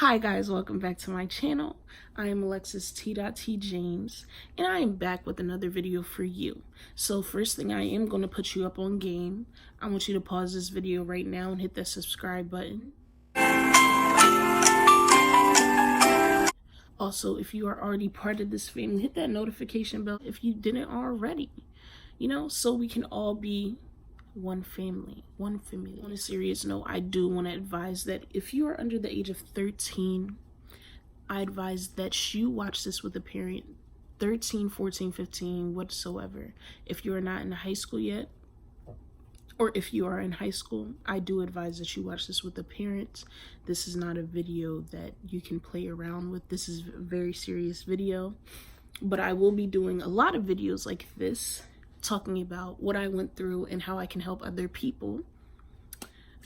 Hi guys, welcome back to my channel. I am Alexis T. James, and I am back with another video for you. So first thing, I am going to put you up on game. I want you to pause this video right now and hit that subscribe button. Also, if you are already part of this family, hit that notification bell if you didn't already. So we can all be one family. On a serious note, I do want to advise that if you are under the age of 13, I advise that you watch this with a parent. 13, 14, 15, whatsoever. If you are not in high school yet, or if you are in high school, I do advise that you watch this with a parent. This is not a video that you can play around with. This is a very serious video, but I will be doing a lot of videos like this, talking about what I went through and how I can help other people.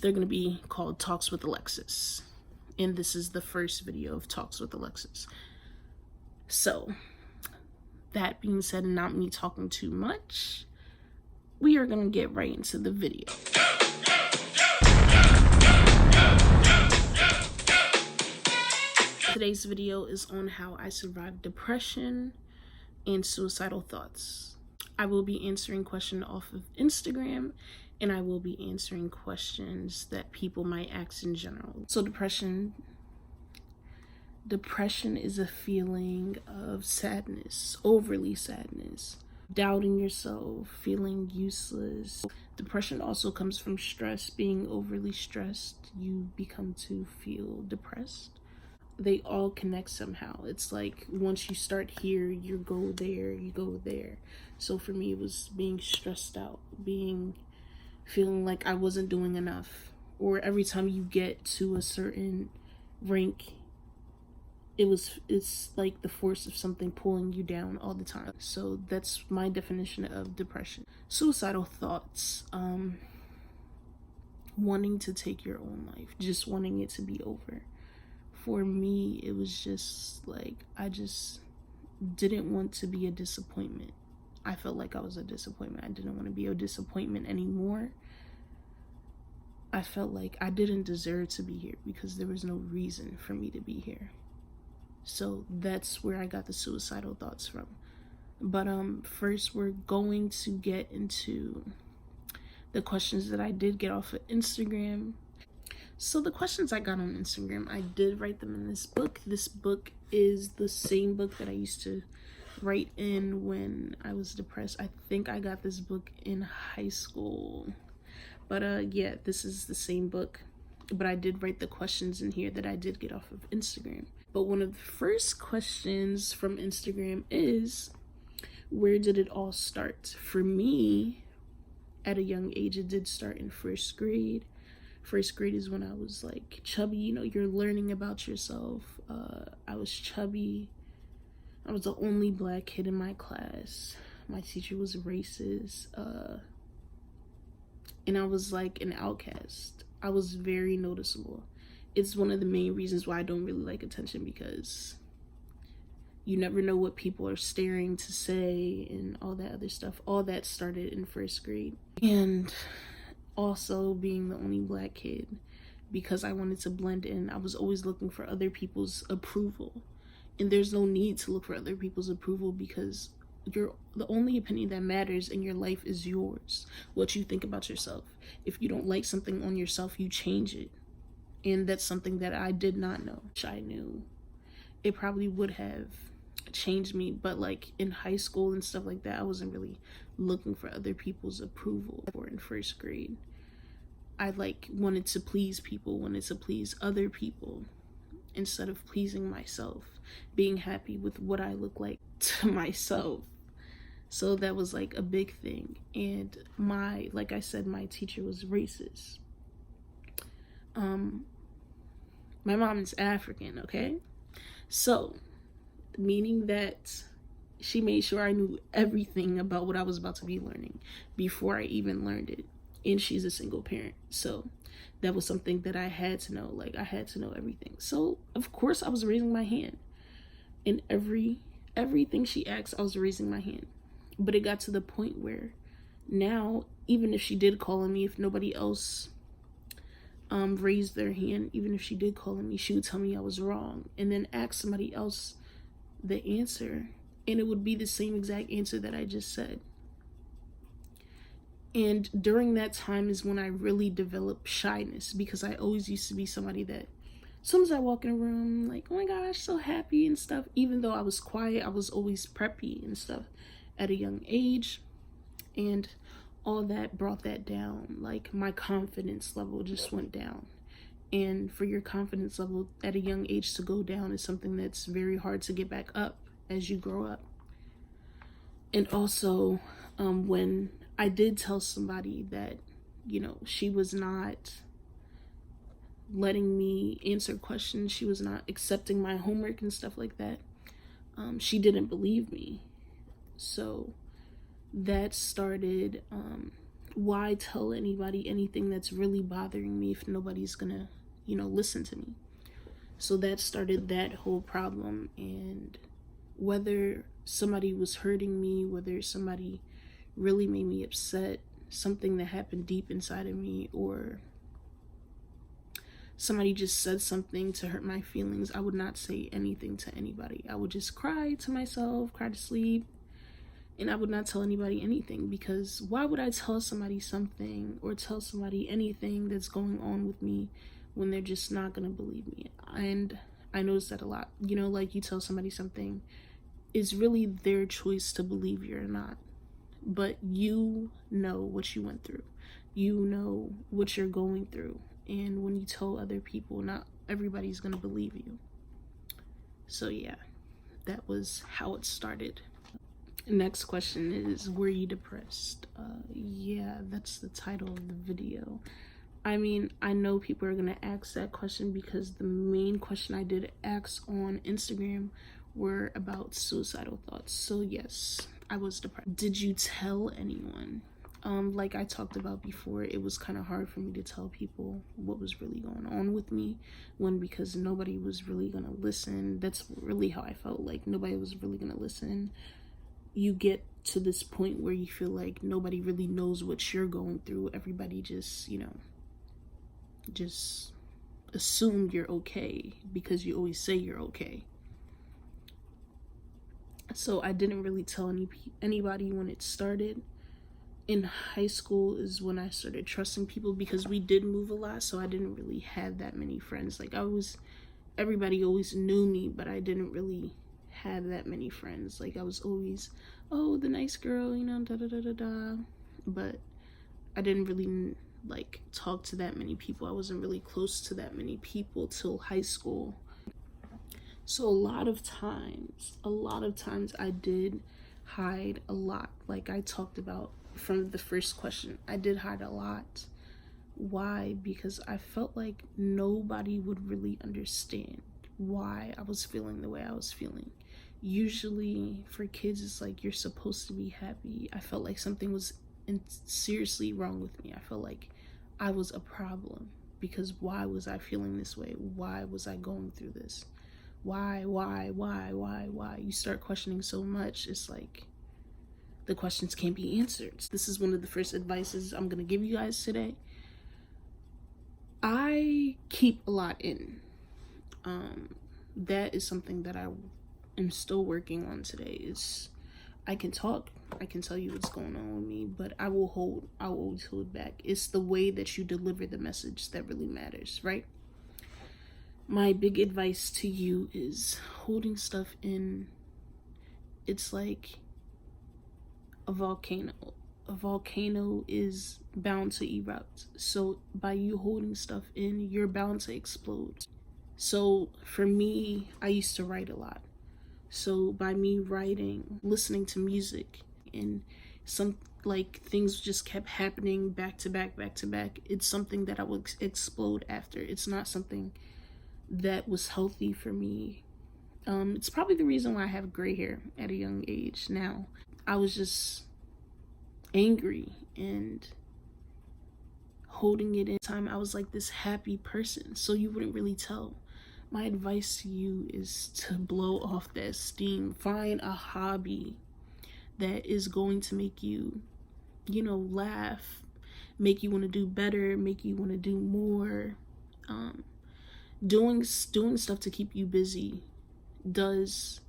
They're going to be called Talks with Alexis, and this is the first video of Talks with Alexis. So that being said, and not me talking too much, we are going to get right into the video. Today's video is on how I survived depression and suicidal thoughts. I will be answering questions off of Instagram, and I will be answering questions that people might ask in general. So depression is a feeling of sadness, overly sadness, doubting yourself, feeling useless. Depression also comes from stress. Being overly stressed, you become to feel depressed. They all connect somehow. It's like once you start here, you go there, you go there. So for me, it was being stressed out, feeling like I wasn't doing enough. Or every time you get to a certain rank, it's like the force of something pulling you down all the time. So that's my definition of depression. Suicidal thoughts, wanting to take your own life, just wanting it to be over. For me, it was just like, I just didn't want to be a disappointment. I felt like I was a disappointment. I didn't want to be a disappointment anymore. I felt like I didn't deserve to be here because there was no reason for me to be here. So that's where I got the suicidal thoughts from. But first we're going to get into the questions that I did get off of Instagram. So the questions I got on Instagram, I did write them in this book. This book is the same book that I used to write in when I was depressed. I think I got this book in high school. But yeah, this is the same book. But I did write the questions in here that I did get off of Instagram. But one of the first questions from Instagram is, where did it all start? For me, at a young age, it did start in first grade. First grade is when I was like chubby, you're learning about yourself. I was chubby. I was the only black kid in my class. My teacher was racist. And I was like an outcast. I was very noticeable. It's one of the main reasons why I don't really like attention, because you never know what people are staring to say and all that other stuff. All that started in first grade. And also being the only black kid, because I wanted to blend in, I was always looking for other people's approval. And there's no need to look for other people's approval, because the only opinion that matters in your life is yours, what you think about yourself. If you don't like something on yourself, you change it. And that's something that I did not know. I knew it probably would have changed me, but like in high school and stuff like that, I wasn't really looking for other people's approval. Or in first grade, I wanted to please people, wanted to please other people instead of pleasing myself, being happy with what I look like to myself. So that was like a big thing. And like I said, my teacher was racist. My mom is African, okay? So, meaning that she made sure I knew everything about what I was about to be learning before I even learned it. And she's a single parent. So that was something that I had to know. Like, I had to know everything. So, of course, I was raising my hand. In everything she asked, I was raising my hand. But it got to the point where now, even if she did call on me, if nobody else raise their hand. Even if she did call on me, she would tell me I was wrong and then ask somebody else the answer, and it would be the same exact answer that I just said. And during that time is when I really developed shyness, because I always used to be somebody that as soon as I walk in a room, like, oh my gosh, so happy and stuff. Even though I was quiet, I was always preppy and stuff at a young age. And all that brought that down. Like, my confidence level just went down. And for your confidence level at a young age to go down is something that's very hard to get back up as you grow up. And also, when I did tell somebody that, you know, she was not letting me answer questions, she was not accepting my homework and stuff like that, she didn't believe me. So that started, why tell anybody anything that's really bothering me if nobody's gonna, you know, listen to me? So that started that whole problem. And whether somebody was hurting me, whether somebody really made me upset, something that happened deep inside of me, or somebody just said something to hurt my feelings, I would not say anything to anybody. I would just cry to myself, cry to sleep, and I would not tell anybody anything, because why would I tell somebody something or tell somebody anything that's going on with me when they're just not gonna believe me? And I noticed that a lot. You know, like, you tell somebody something, it's really their choice to believe you or not. But you know what you went through. You know what you're going through. And when you tell other people, not everybody's gonna believe you. So yeah, that was how it started. Next question is, were you depressed? Yeah, that's the title of the video. I mean, I know people are gonna ask that question because the main question I did ask on Instagram were about suicidal thoughts. So yes, I was depressed. Did you tell anyone? Like I talked about before, it was kind of hard for me to tell people what was really going on with me, because nobody was really gonna listen. That's really how I felt, like nobody was really gonna listen. You get to this point where you feel like nobody really knows what you're going through. Everybody just, you know, just assume you're okay because you always say you're okay. So I didn't really tell anybody when it started. In high school is when I started trusting people, because we did move a lot, so I didn't really have that many friends. Like, everybody always knew me, but I didn't really have that many friends. Like, I was always, oh, the nice girl, you know, da da da da da. But I didn't really like talk to that many people. I wasn't really close to that many people till high school. So a lot of times I did hide a lot. Like I talked about from the first question, I did hide a lot. Why? Because I felt like nobody would really understand why I was feeling the way I was feeling. Usually for kids, it's like you're supposed to be happy. I felt like something was seriously wrong with me. I felt like I was a problem, because why was I feeling this way? Why was I going through this? Why? You start questioning so much, it's like the questions can't be answered. This is one of the first advices I'm gonna give you guys today. I keep a lot in. That is something that I am still working on today. Is I can talk, I can tell you what's going on with me, but I will always hold back. It's the way that you deliver the message that really matters, right? My big advice to you is holding stuff in. It's like a volcano. A volcano is bound to erupt. So by you holding stuff in, you're bound to explode. So for me, I used to write a lot. So by me writing, listening to music, and some like things just kept happening back to back, it's something that I would explode after. It's not something that was healthy for me. It's probably the reason why I have gray hair at a young age now. I was just angry and holding it in. Time I was like this happy person, so you wouldn't really tell. My advice to you is to blow off that steam. Find a hobby that is going to make you, you know, laugh. make you want to do better, make you want to do more. Doing stuff to keep you busy does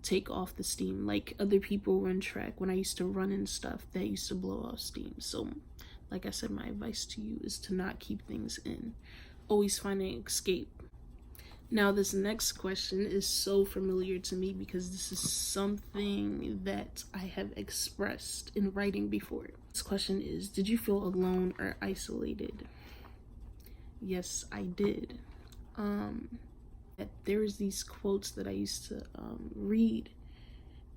take off the steam. Like other people run track. When I used to run and stuff, that used to blow off steam. So like I said, my advice to you is to not keep things in. Always find an escape. Now this next question is so familiar to me because this is something that I have expressed in writing before. This question is, did you feel alone or isolated? Yes, I did. There's these quotes that I used to read,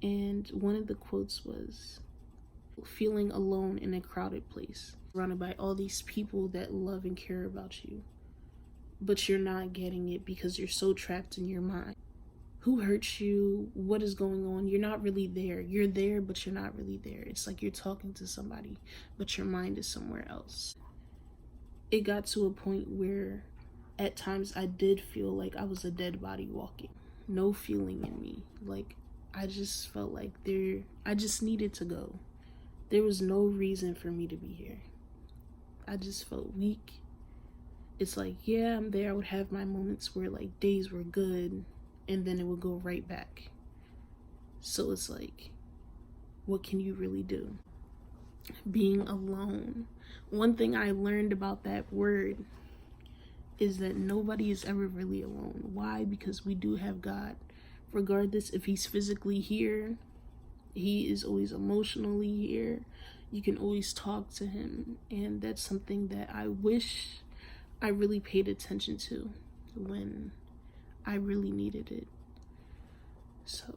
and one of the quotes was, feeling alone in a crowded place, surrounded by all these people that love and care about you, but you're not getting it because you're so trapped in your mind. Who hurt you? What is going on? You're not really there. You're there, but you're not really there. It's like you're talking to somebody, but your mind is somewhere else. It got to a point where at times I did feel like I was a dead body walking. No feeling in me. Like I just felt like I just needed to go. There was no reason for me to be here. I just felt weak. It's like, yeah, I'm there. I would have my moments where like days were good and then it would go right back. So it's like, what can you really do? Being alone. One thing I learned about that word is that nobody is ever really alone. Why? Because we do have God. Regardless if he's physically here, he is always emotionally here. You can always talk to him. And that's something that I wish I really paid attention to when I really needed it. So,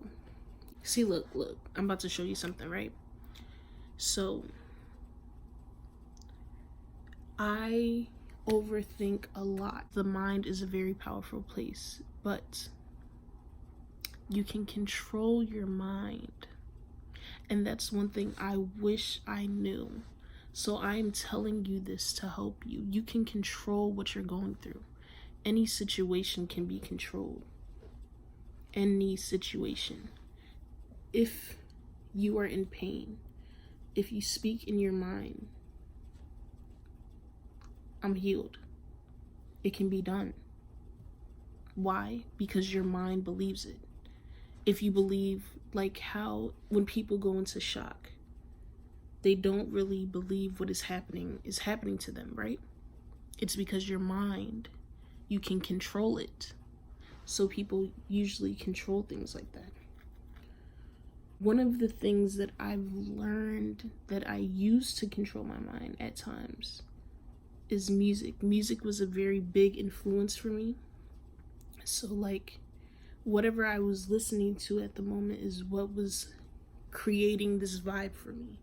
see, look, I'm about to show you something, right? So, I overthink a lot. The mind is a very powerful place, but you can control your mind. And that's one thing I wish I knew. So I'm telling you this to help you. You can control what you're going through. Any situation can be controlled. Any situation. If you are in pain, if you speak in your mind, I'm healed. It can be done. Why? Because your mind believes it. If you believe, like how when people go into shock, they don't really believe what is happening to them, right? It's because your mind, you can control it. So people usually control things like that. One of the things that I've learned that I used to control my mind at times is music. Music was a very big influence for me. So like whatever I was listening to at the moment is what was creating this vibe for me.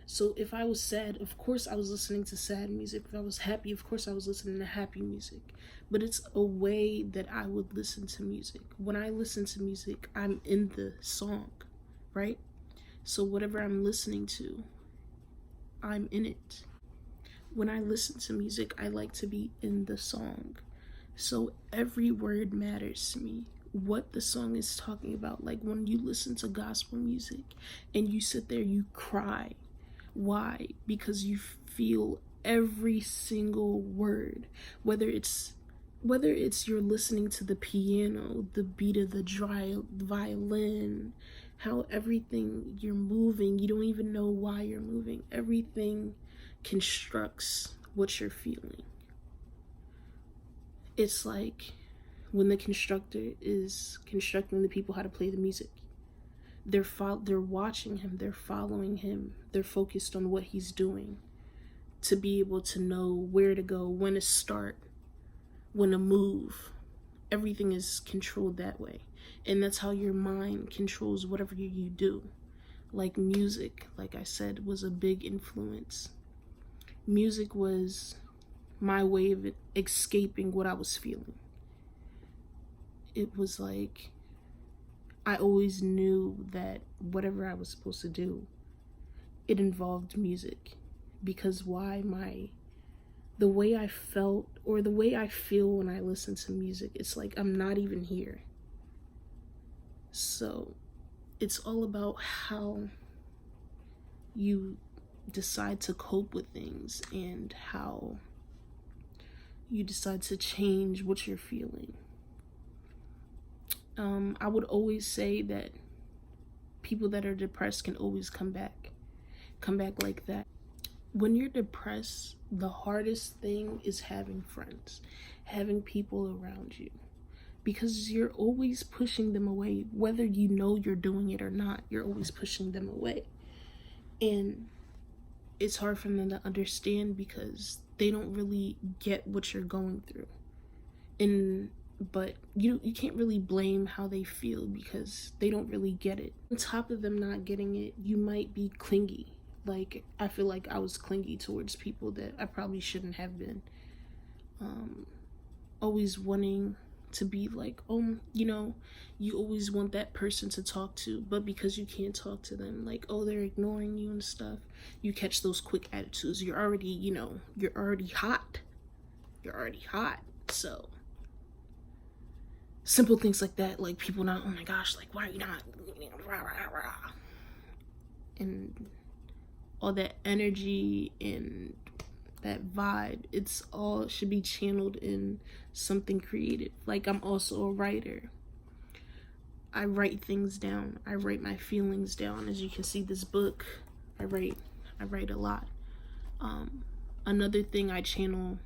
So if I was sad, of course I was listening to sad music. If I was happy, of course I was listening to happy music. But it's a way that I would listen to music. When I listen to music, I'm in the song, right? So whatever I'm listening to, I'm in it. When I listen to music, I like to be in the song. So every word matters to me. What the song is talking about. Like when you listen to gospel music and you sit there, you cry. Why? Because you feel every single word. Whether it's you're listening to the piano, the beat of the violin, how everything you're moving, you don't even know why you're moving. Everything constructs what you're feeling. It's like when the constructor is constructing the people how to play the music. They're watching him, they're following him, they're focused on what he's doing to be able to know where to go, when to start, when to move. Everything is controlled that way. And that's how your mind controls whatever you do. Like music, like I said, was a big influence. Music was my way of escaping what I was feeling. It was like I always knew that whatever I was supposed to do, it involved music. Because the way I felt or the way I feel when I listen to music, it's like I'm not even here. So it's all about how you decide to cope with things and how you decide to change what you're feeling. I would always say that people that are depressed can always come back like that. When you're depressed, the hardest thing is having friends, having people around you, because you're always pushing them away. Whether you know you're doing it or not, you're always pushing them away. And it's hard for them to understand because they don't really get what you're going through. But you can't really blame how they feel because they don't really get it. On top of them not getting it, you might be clingy. Like, I feel like I was clingy towards people that I probably shouldn't have been. Always wanting to be like, oh, you always want that person to talk to, but because you can't talk to them, like, oh, they're ignoring you and stuff, you catch those quick attitudes. You're already hot. So simple things like that, like people not, oh my gosh, like, why are you not, and all that energy and that vibe, it's all should be channeled in something creative. Like, I'm also a writer. I write things down. I write my feelings down. As you can see, this book, I write a lot. Another thing I channel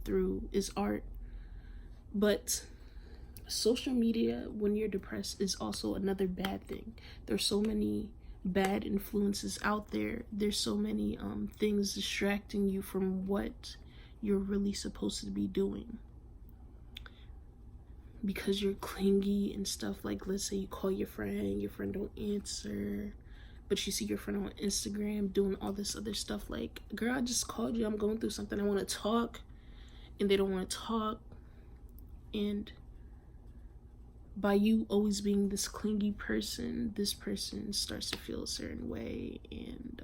through is art. But social media, when you're depressed, is also another bad thing. There's so many bad influences out there. There's so many things distracting you from what you're really supposed to be doing, because you're clingy and stuff. Like, let's say you call your friend don't answer, but you see your friend on Instagram doing all this other stuff. Like, girl, I just called you, I'm going through something, I want to talk, and they don't want to talk. And by you always being this clingy person, this person starts to feel a certain way, and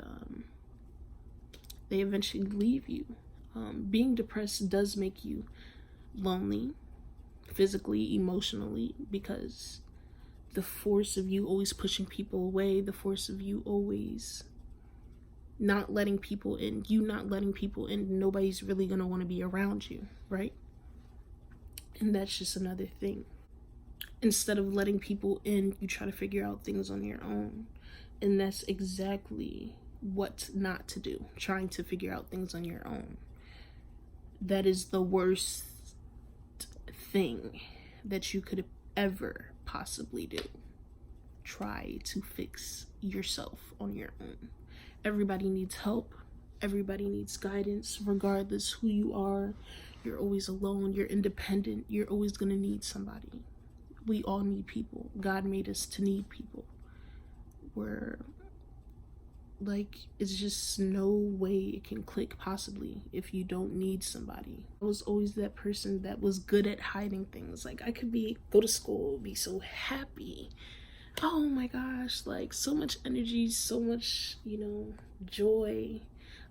they eventually leave you. Being depressed does make you lonely, physically, emotionally, because the force of you always pushing people away, the force of you always not letting people in, nobody's really gonna want to be around you, right? And that's just another thing. Instead of letting people in, you try to figure out things on your own. And that's exactly what not to do, trying to figure out things on your own. That is the worst thing that you could ever possibly do. Try to fix yourself on your own. Everybody needs help. Everybody needs guidance, regardless who you are. You're always alone. You're independent. You're always going to need somebody. We all need people. God made us to need people. It's just no way it can click possibly if you don't need somebody. I was always that person that was good at hiding things. Like, I could go to school, be so happy. Oh my gosh, like, so much energy, so much, joy.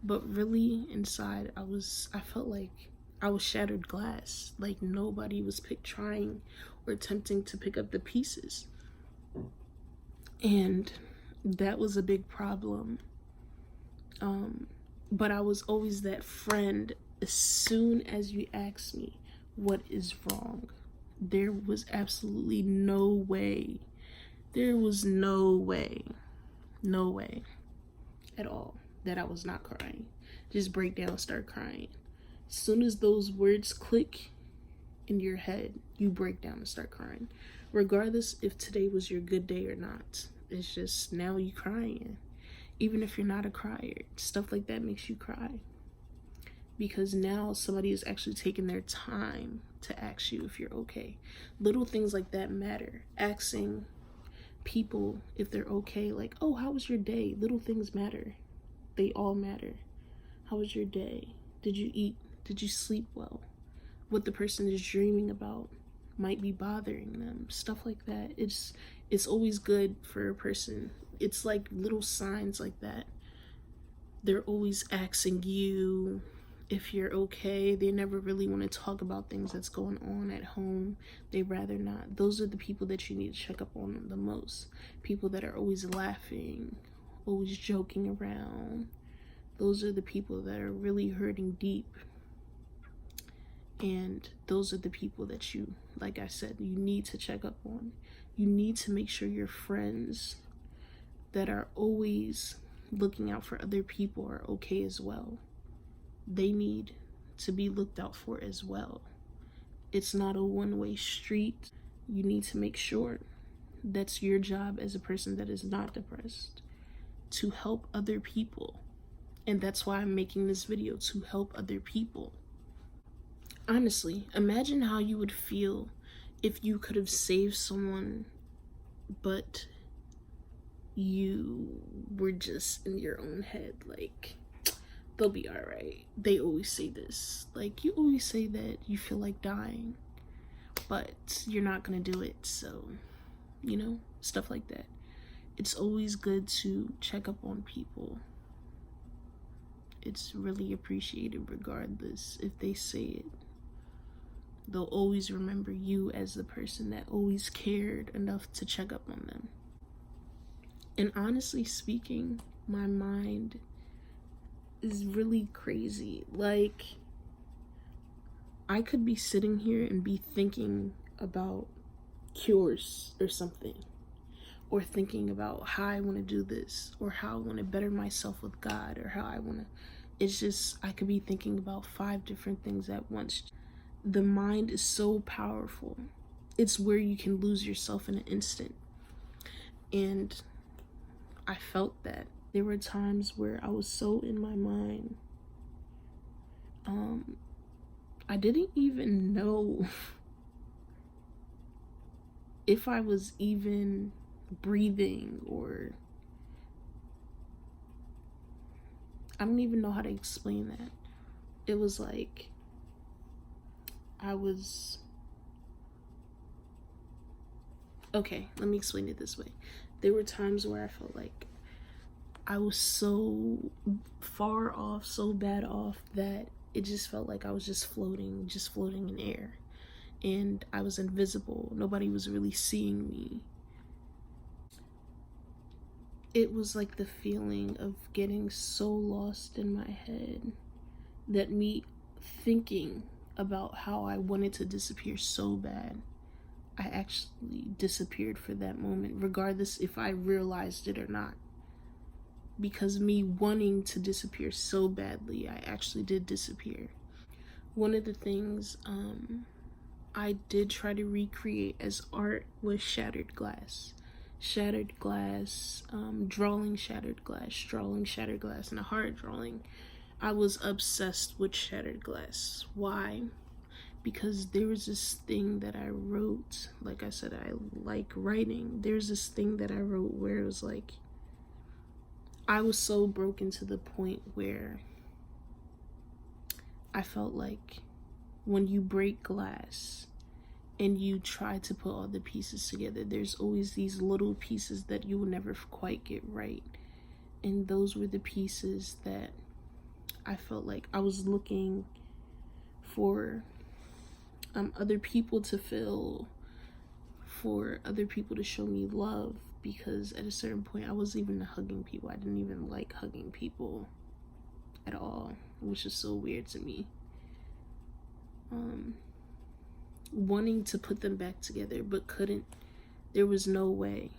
But really inside, I felt like I was shattered glass. Like, nobody was trying or attempting to pick up the pieces. And that was a big problem. But I was always that friend. As soon as you asked me what is wrong, there was absolutely no way. There was no way at all that I was not crying. Just break down, start crying. As soon as those words click in your head, you break down and start crying. Regardless if today was your good day or not. It's just, now you crying. Even if you're not a crier, stuff like that makes you cry. Because now somebody is actually taking their time to ask you if you're okay. Little things like that matter. Asking people if they're okay, like, oh, how was your day? Little things matter. They all matter. How was your day? Did you eat? Did you sleep well? What the person is dreaming about might be bothering them. Stuff like that. It's always good for a person. It's like little signs like that. They're always asking you if you're okay. They never really want to talk about things that's going on at home. They rather not. Those are the people that you need to check up on the most. People that are always laughing, always joking around, Those are the people that are really hurting deep. And those are the people that you, like I said, you need to check up on. You need to make sure your friends that are always looking out for other people are okay as well. They need to be looked out for as well. It's not a one-way street. You need to make sure that's your job as a person that is not depressed, to help other people. And that's why I'm making this video, to help other people. Honestly, imagine how you would feel if you could have saved someone, but you were just in your own head, like, they'll be all right. They always say this, like, you always say that you feel like dying, but you're not gonna do it. So, you know, stuff like that. It's always good to check up on people. It's really appreciated regardless if they say it. They'll always remember you as the person that always cared enough to check up on them. And honestly speaking, my mind is really crazy. Like, I could be sitting here and be thinking about cures or something, or thinking about how I want to do this, or how I want to better myself with God, or how I want to, it's just, I could be thinking about 5 different things at once. The mind is so powerful. It's where you can lose yourself in an instant. And I felt that. There were times where I was so in my mind. I didn't even know if I was even breathing, or I don't even know how to explain that. It was like okay, let me explain it this way. There were times where I felt like I was so far off, so bad off, that it just felt like I was just floating in air. And I was invisible. Nobody was really seeing me. It was like the feeling of getting so lost in my head that me thinking about how I wanted to disappear so bad, I actually disappeared for that moment, regardless if I realized it or not. Because me wanting to disappear so badly, I actually did disappear. One of the things I did try to recreate as art was shattered glass. Shattered glass, drawing shattered glass, and a hard drawing. I was obsessed with shattered glass. Why? Because there was this thing that I wrote, like I said, I like writing. There's this thing that I wrote where it was like, I was so broken to the point where I felt like when you break glass and you try to put all the pieces together, there's always these little pieces that you will never quite get right. And those were the pieces that I felt like I was looking for other people to fill, for other people to show me love, because at a certain point I wasn't even hugging people. I didn't even like hugging people at all, which is so weird to me. Wanting to put them back together but couldn't. There was no way.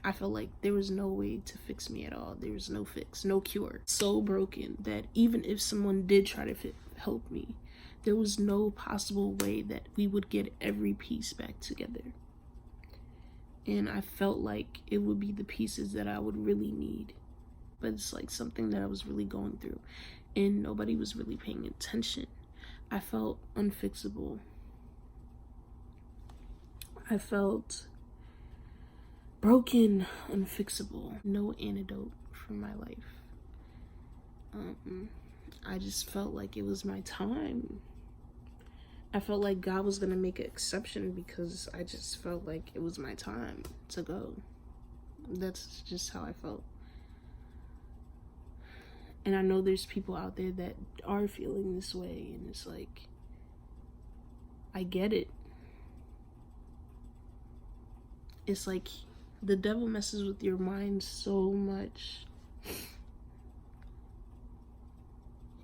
I felt like there was no way to fix me at all. There was no fix, no cure. So broken that even if someone did try to help me, there was no possible way that we would get every piece back together. And I felt like it would be the pieces that I would really need. But it's like something that I was really going through, and nobody was really paying attention. I felt unfixable. I felt broken, unfixable. No antidote for my life. I just felt like it was my time. I felt like God was gonna make an exception because I just felt like it was my time to go. That's just how I felt. And I know there's people out there that are feeling this way, and it's like, I get it. It's like the devil messes with your mind so much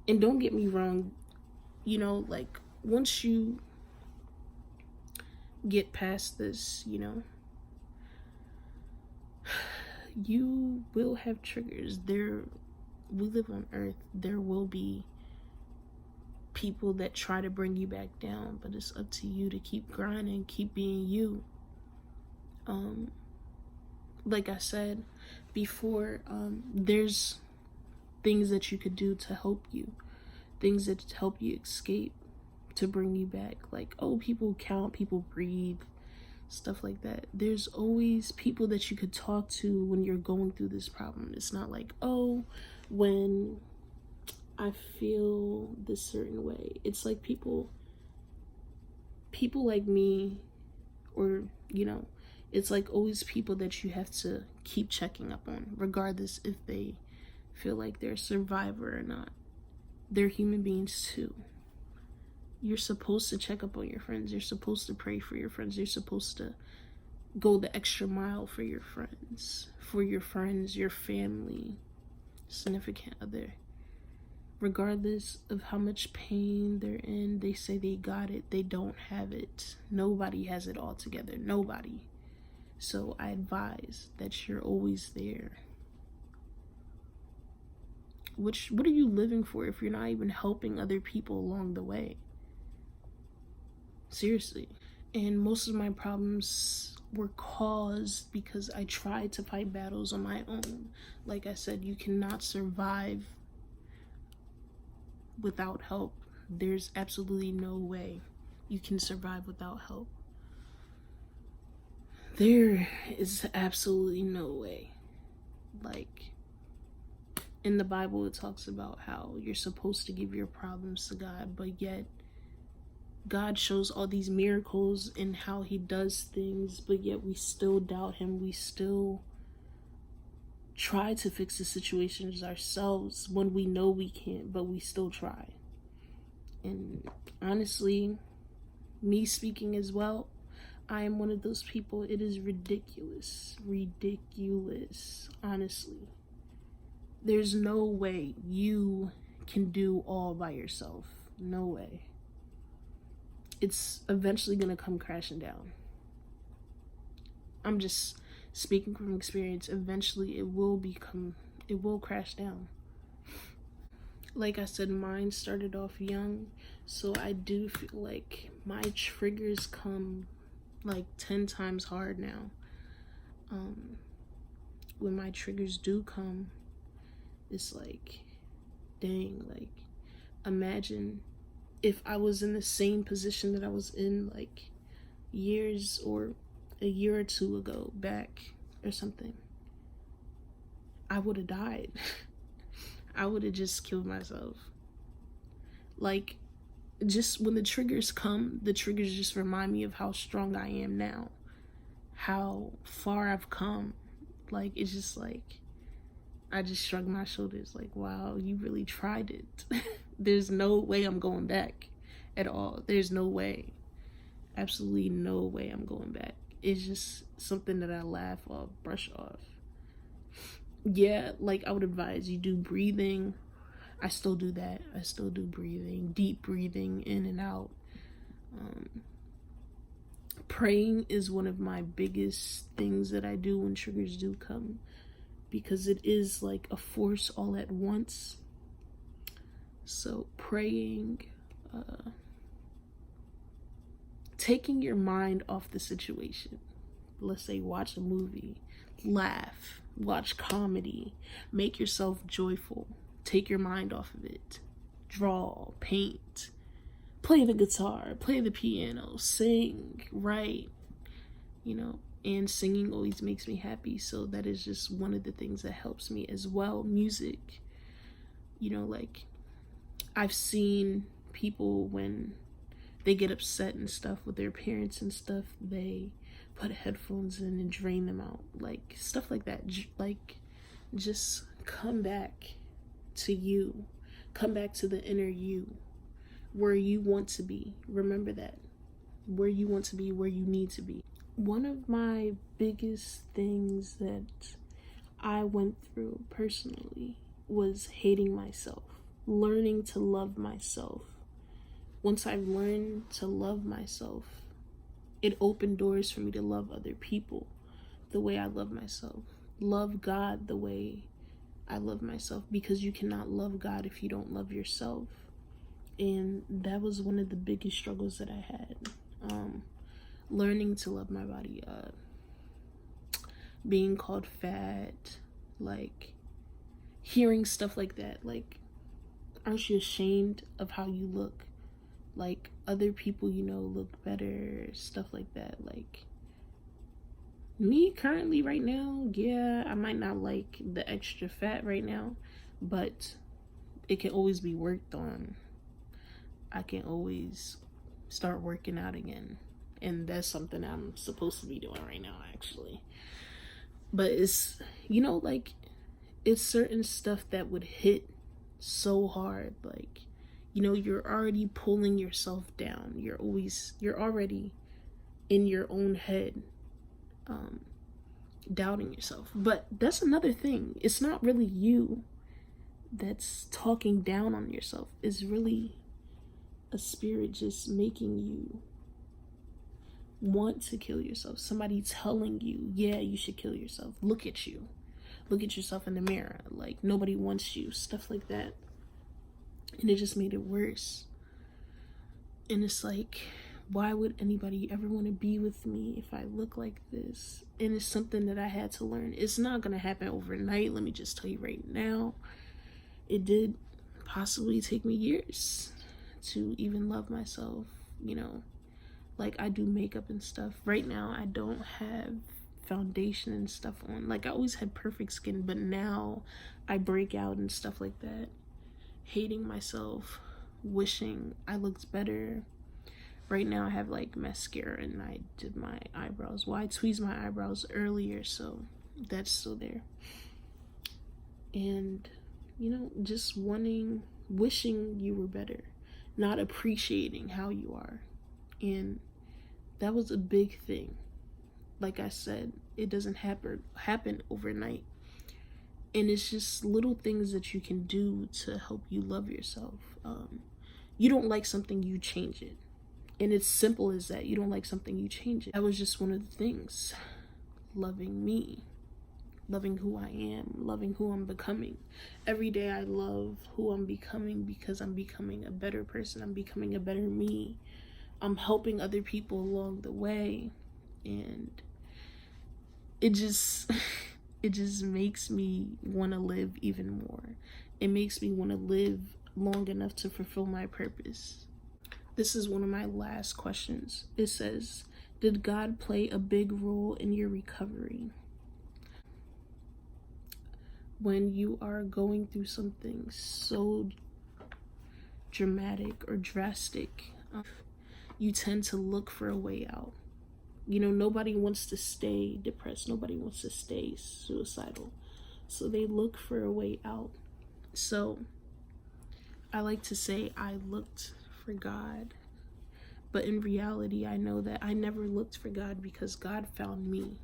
And don't get me wrong, like, once you get past this, you will have triggers. We live on earth. There will be people that try to bring you back down, but it's up to you to keep grinding, keep being you. Like I said before, there's things that you could do to help you, things that help you escape, to bring you back. Like, oh, people count, people breathe, stuff like that. There's always people that you could talk to when you're going through this problem. It's not like, oh, when I feel this certain way. It's like people like me, or, it's like always people that you have to keep checking up on, regardless if they feel like they're a survivor or not. They're human beings too. You're supposed to check up on your friends. You're supposed to pray for your friends. You're supposed to go the extra mile for your friends, your family, significant other. Regardless of how much pain they're in, they say they got it. They don't have it. Nobody has it all together. Nobody. So I advise that you're always there. What are you living for if you're not even helping other people along the way? Seriously. And most of my problems were caused because I tried to fight battles on my own. Like I said, you cannot survive without help. There's absolutely no way you can survive without help. There is absolutely no way. Like, in the Bible, it talks about how you're supposed to give your problems to God, but yet God shows all these miracles in how he does things, but yet we still doubt him. We still try to fix the situations ourselves when we know we can't, but we still try. And honestly, me speaking as well, I am one of those people. It is ridiculous, honestly. There's no way you can do all by yourself. No way. It's eventually gonna come crashing down. I'm just speaking from experience. Eventually it will crash down. Like I said, mine started off young, so I do feel like my triggers come like 10 times hard now. When my triggers do come, it's like, dang, like, imagine if I was in the same position that I was in like years or a year or two ago back or something. I would have died. I would have just killed myself. Like, just when the triggers come, the triggers just remind me of how strong I am now, how far I've come. Like, it's just like, I just shrug my shoulders like, wow, you really tried it. There's no way I'm going back at all. There's no way. Absolutely no way I'm going back. It's just something that I laugh off, brush off. Yeah, like, I would advise you do breathing. I still do that. I still do breathing, deep breathing in and out. Praying is one of my biggest things that I do when triggers do come, because it is like a force all at once. So praying, taking your mind off the situation. Let's say watch a movie, laugh, watch comedy, make yourself joyful, take your mind off of it, draw, paint, play the guitar, play the piano, sing, write, and singing always makes me happy. So that is just one of the things that helps me as well. Music, like, I've seen people when they get upset and stuff with their parents and stuff, they put headphones in and drain them out, like stuff like that. Like, just come back to you, come back to the inner you, where you want to be. Remember that, where you want to be, where you need to be. One of my biggest things that I went through personally was hating myself. learning to love myself. Once I've learned to love myself, it opened doors for me to love other people the way I love myself. Love God the way I love myself, because you cannot love God if you don't love yourself. And that was one of the biggest struggles that I had. Learning to love my body, being called fat, like hearing stuff like that, like, aren't you ashamed of how you look? Like, other people, you know, look better, stuff like that. Like, me currently right now, yeah, I might not like the extra fat right now, but it can always be worked on. I can always start working out again. And that's something I'm supposed to be doing right now, actually. But it's, you know, like, it's certain stuff that would hit so hard. Like, you know, you're already pulling yourself down. You're already in your own head, doubting yourself. But that's another thing. It's not really you that's talking down on yourself. It's really a spirit just making you want to kill yourself. Somebody telling you, yeah, you should kill yourself. Look at you. Look at yourself in the mirror. Like, nobody wants you. Stuff like that. And it just made it worse. And it's like, why would anybody ever want to be with me if I look like this? And it's something that I had to learn. It's not going to happen overnight. Let me just tell you right now. It did possibly take me years to even love myself, you know. Like, I do makeup and stuff. Right now, I don't have foundation and stuff on. Like, I always had perfect skin, but now I break out and stuff like that. Hating myself, wishing I looked better. Right now, I have, like, mascara, and I did my eyebrows. Well, I tweezed my eyebrows earlier, so that's still there. And, you know, just wishing you were better. Not appreciating how you are. And that was a big thing. Like I said, it doesn't happen overnight. And it's just little things that you can do to help you love yourself. You don't like something, you change it. And it's simple as that. You don't like something, you change it. That was just one of the things. Loving me. Loving who I am. Loving who I'm becoming. Every day I love who I'm becoming, because I'm becoming a better person. I'm becoming a better me. I'm helping other people along the way. And it just makes me want to live even more. It makes me want to live long enough to fulfill my purpose. This is one of my last questions. It says, did God play a big role in your recovery? When you are going through something so dramatic or drastic, you tend to look for a way out. You know, nobody wants to stay depressed. Nobody wants to stay suicidal. So they look for a way out. So I like to say I looked for God. But in reality, I know that I never looked for God, because God found me.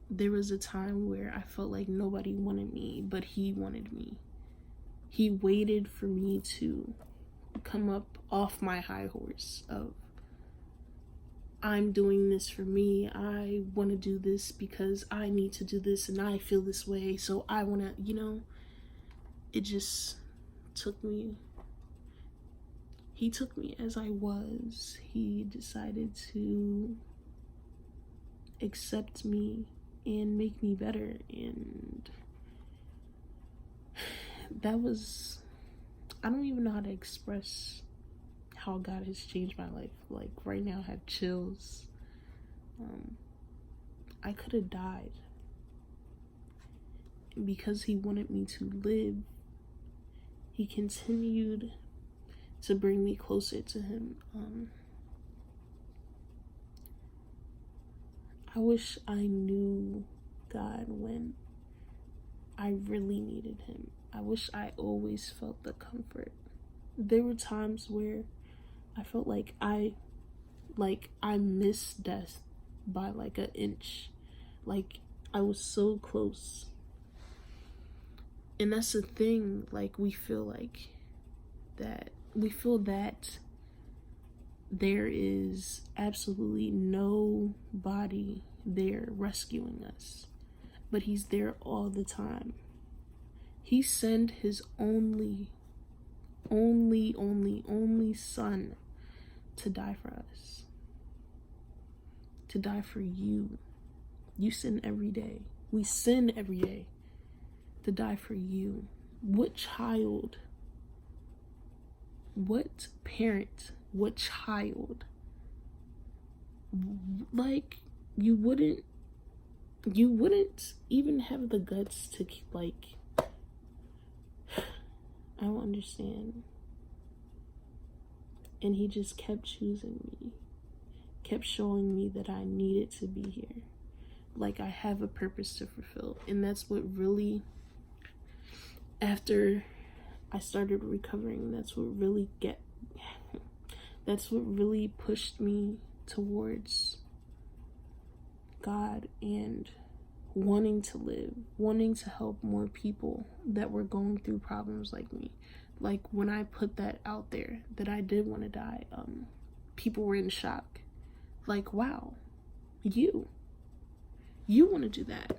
There was a time where I felt like nobody wanted me, but He wanted me. He waited for me to come up off my high horse of, I'm doing this for me. I want to do this because I need to do this and I feel this way. So I want to, you know, it just took me. He took me as I was. He decided to accept me and make me better. And that was, I don't even know how to express how God has changed my life. Like, right now I have chills. I could have died. Because He wanted me to live, He continued to bring me closer to Him. I wish I knew God when I really needed Him. I wish I always felt the comfort. There were times where I felt like I missed death by like an inch. Like, I was so close. And that's the thing, like, we feel that there is absolutely nobody there rescuing us, but he's there all the time. He sent his only son to die for us, to die for you. You sin every day. We sin every day. To die for you. What child, what parent, what child, like, you wouldn't even have the guts to, like, I don't understand. And he just kept choosing me, kept showing me that I needed to be here. Like, I have a purpose to fulfill. And that's what really, after I started recovering, that's what really pushed me towards God and wanting to live, wanting to help more people that were going through problems like me. Like, when I put that out there, that I did want to die, people were in shock. Like, wow, you want to do that.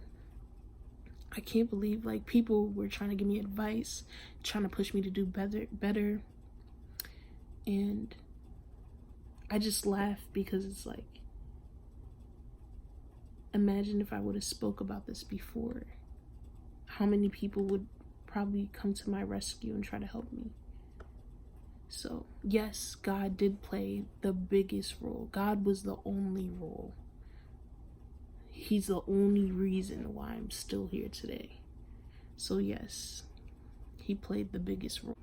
I can't believe, like, people were trying to give me advice, trying to push me to do better. And I just laugh because it's like, imagine if I would have spoke about this before. How many people would probably come to my rescue and try to help me? So, yes, God did play the biggest role. God was the only role. He's the only reason why I'm still here today. So yes, he played the biggest role.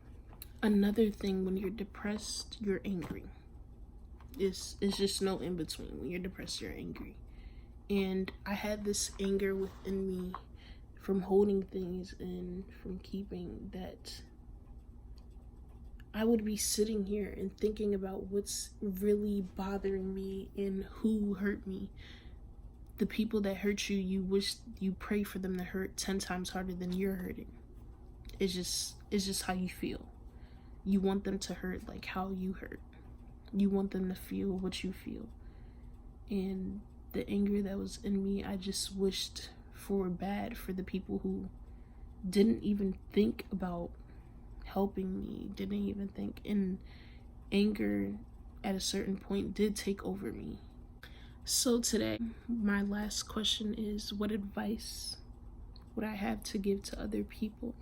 Another thing, when you're depressed, you're angry. It's just no in between. When you're depressed, you're angry. And I had this anger within me from holding things and from keeping, that I would be sitting here and thinking about what's really bothering me and who hurt me. The people that hurt you, you wish, you pray for them to hurt 10 times harder than you're hurting. It's just how you feel. You want them to hurt like how you hurt. You want them to feel what you feel. And the anger that was in me, I just wished for bad for the people who didn't even think about helping me, didn't even think. And anger at a certain point did take over me. So today, my last question is, what advice would I have to give to other people?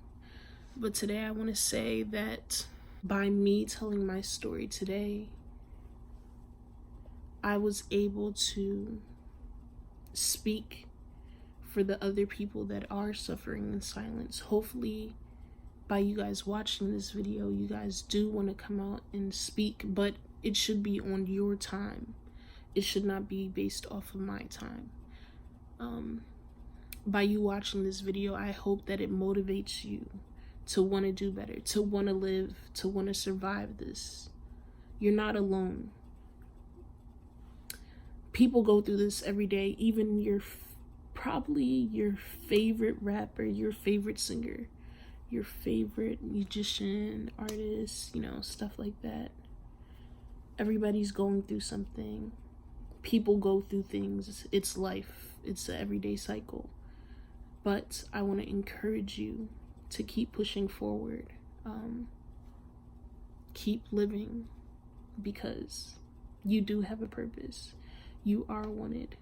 But today I want to say that by me telling my story today, I was able to speak for the other people that are suffering in silence. Hopefully, by you guys watching this video, you guys do want to come out and speak, but it should be on your time. It should not be based off of my time. By you watching this video, I hope that it motivates you to want to do better, to want to live, to want to survive this. You're not alone. People go through this every day. Even probably your favorite rapper, your favorite singer, your favorite musician, artist, stuff like that. Everybody's going through something. People go through things. It's life. It's an everyday cycle. But I want to encourage you to keep pushing forward. Keep living, because you do have a purpose. You are wanted.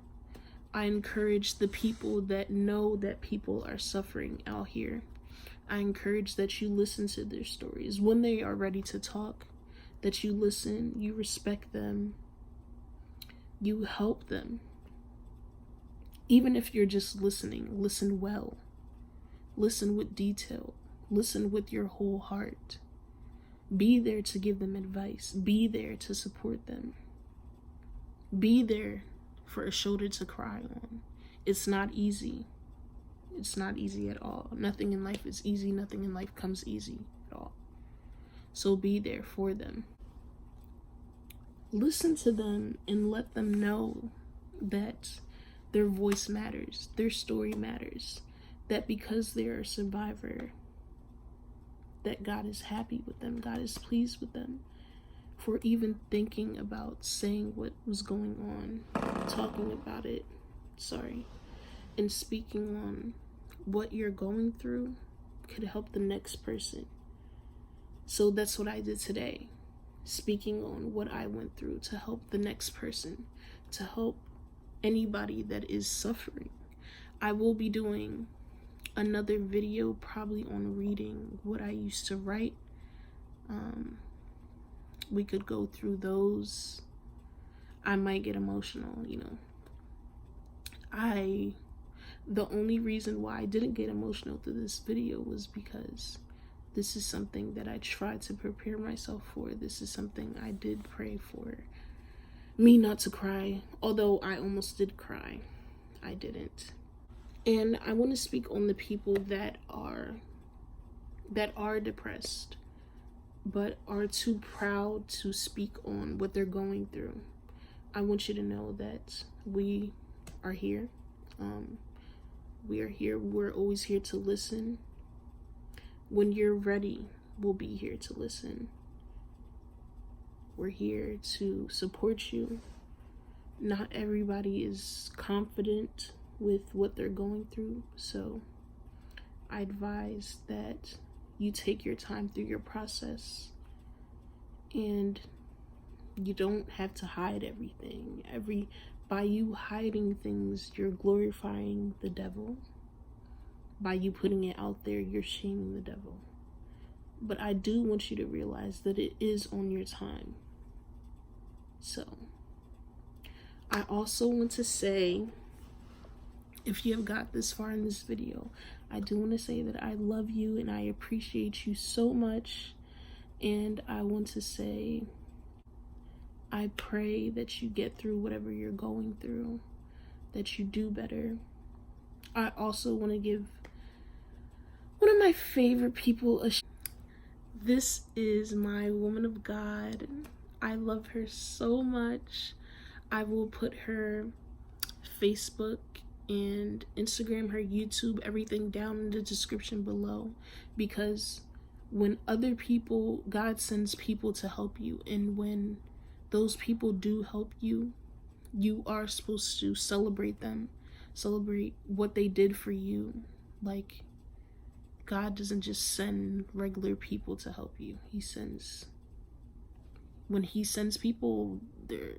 I encourage the people that know that people are suffering out here. I encourage that you listen to their stories when they are ready to talk, that you listen, you respect them, you help them. Even if you're just listening, listen well. Listen with detail. Listen with your whole heart. Be there to give them advice. Be there to support them. Be there for a shoulder to cry on. It's not easy. It's not easy at all. Nothing in life is easy. Nothing in life comes easy at all. So be there for them. Listen to them and let them know that their voice matters. Their story matters. That because they're a survivor, that God is happy with them, God is pleased with them, for even thinking about saying what was going on, talking about it, and speaking on what you're going through could help the next person. So that's what I did today, speaking on what I went through to help the next person, to help anybody that is suffering. I will be doing another video probably on reading what I used to write. We could go through those. I might get emotional, the only reason why I didn't get emotional through this video was because this is something that I tried to prepare myself for. This is something I did pray for me not to cry, although I almost did cry. I didn't. And I want to speak on the people that are depressed but are too proud to speak on what they're going through. I want you to know that we are here. We are here. We're always here to listen. When you're ready, we'll be here to listen. We're here to support you. Not everybody is confident with what they're going through, so I advise that you take your time through your process, and you don't have to hide everything. By you hiding things, you're glorifying the devil. By you putting it out there, you're shaming the devil. But I do want you to realize that it is on your time. So, I also want to say, if you have got this far in this video, I do want to say that I love you and I appreciate you so much. And I want to say, I pray that you get through whatever you're going through, that you do better. I also want to give one of my favorite people this is my woman of God. I love her so much. I will put her Facebook and Instagram, her YouTube, everything down in the description below, because when other people, God sends people to help you, and when those people do help you, you are supposed to celebrate them, celebrate what they did for you. Like, God doesn't just send regular people to help you. When he sends people, they're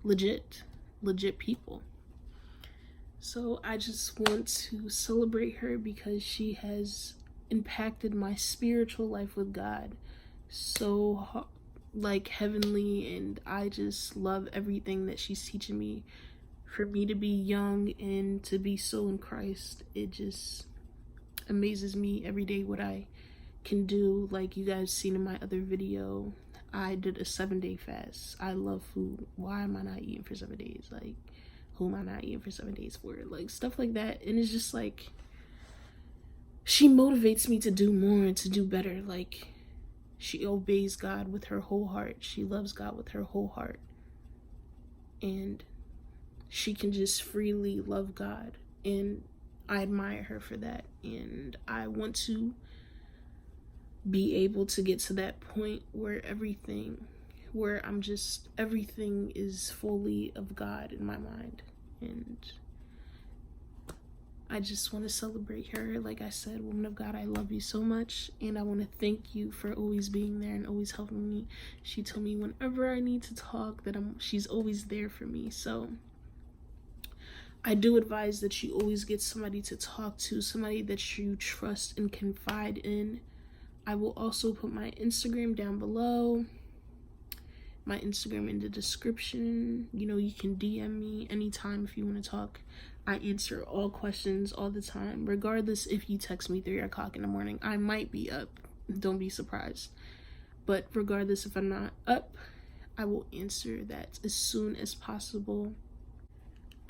legit people. So I just want to celebrate her because she has impacted my spiritual life with God so heavenly, and I just love everything that she's teaching me. For me to be young and to be so in Christ, it just amazes me every day what I can do. Like you guys seen in my other video, I did a 7-day fast. I love food. Why am I not eating for 7 days? Like, who am I not eating for 7 days for? Like, stuff like that. And it's just like, she motivates me to do more and to do better. Like, she obeys God with her whole heart. She loves God with her whole heart. And she can just freely love God. And I admire her for that. And I want to be able to get to that point where everything is fully of God in my mind. And I just want to celebrate her. Like I said, woman of God, I love you so much, and I want to thank you for always being there and always helping me. She told me whenever I need to talk that she's always there for me. So I do advise that you always get somebody to talk to, somebody that you trust and confide in. I will also put my Instagram down below, my Instagram in the description. You can DM me anytime if you want to talk. I answer all questions all the time, regardless if you text me 3 o'clock in the morning. I might be up, don't be surprised. But regardless if I'm not up, I will answer that as soon as possible.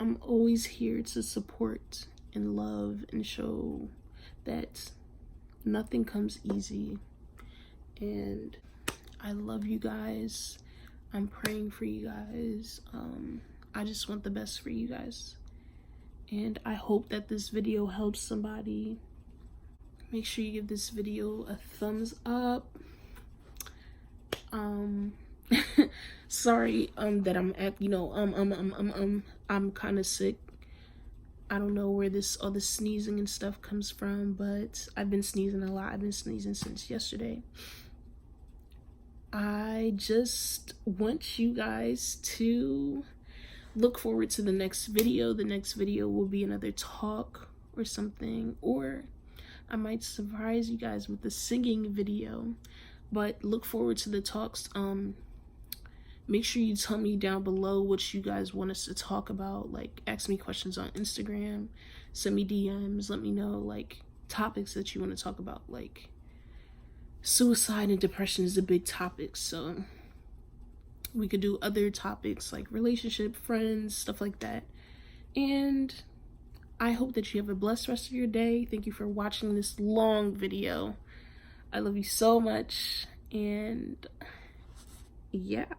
I'm always here to support and love and show that nothing comes easy. And I love you guys. I'm praying for you guys. I just want the best for you guys. And I hope that this video helps somebody. make sure you give this video a thumbs up. Sorry that I'm at, you know, I'm kind of sick. I don't know where all this sneezing and stuff comes from, but I've been sneezing a lot. I've been sneezing since yesterday. I just want you guys to look forward to the next video. The next video will be another talk or something, or I might surprise you guys with the singing video. But look forward to the talks. Make sure you tell me down below what you guys want us to talk about. Like, ask me questions on Instagram, send me DMs, let me know like topics that you want to talk about. Like, suicide and depression is a big topic, so we could do other topics like relationship, friends, stuff like that. And I hope that you have a blessed rest of your day. Thank you for watching this long video. I love you so much, and yeah.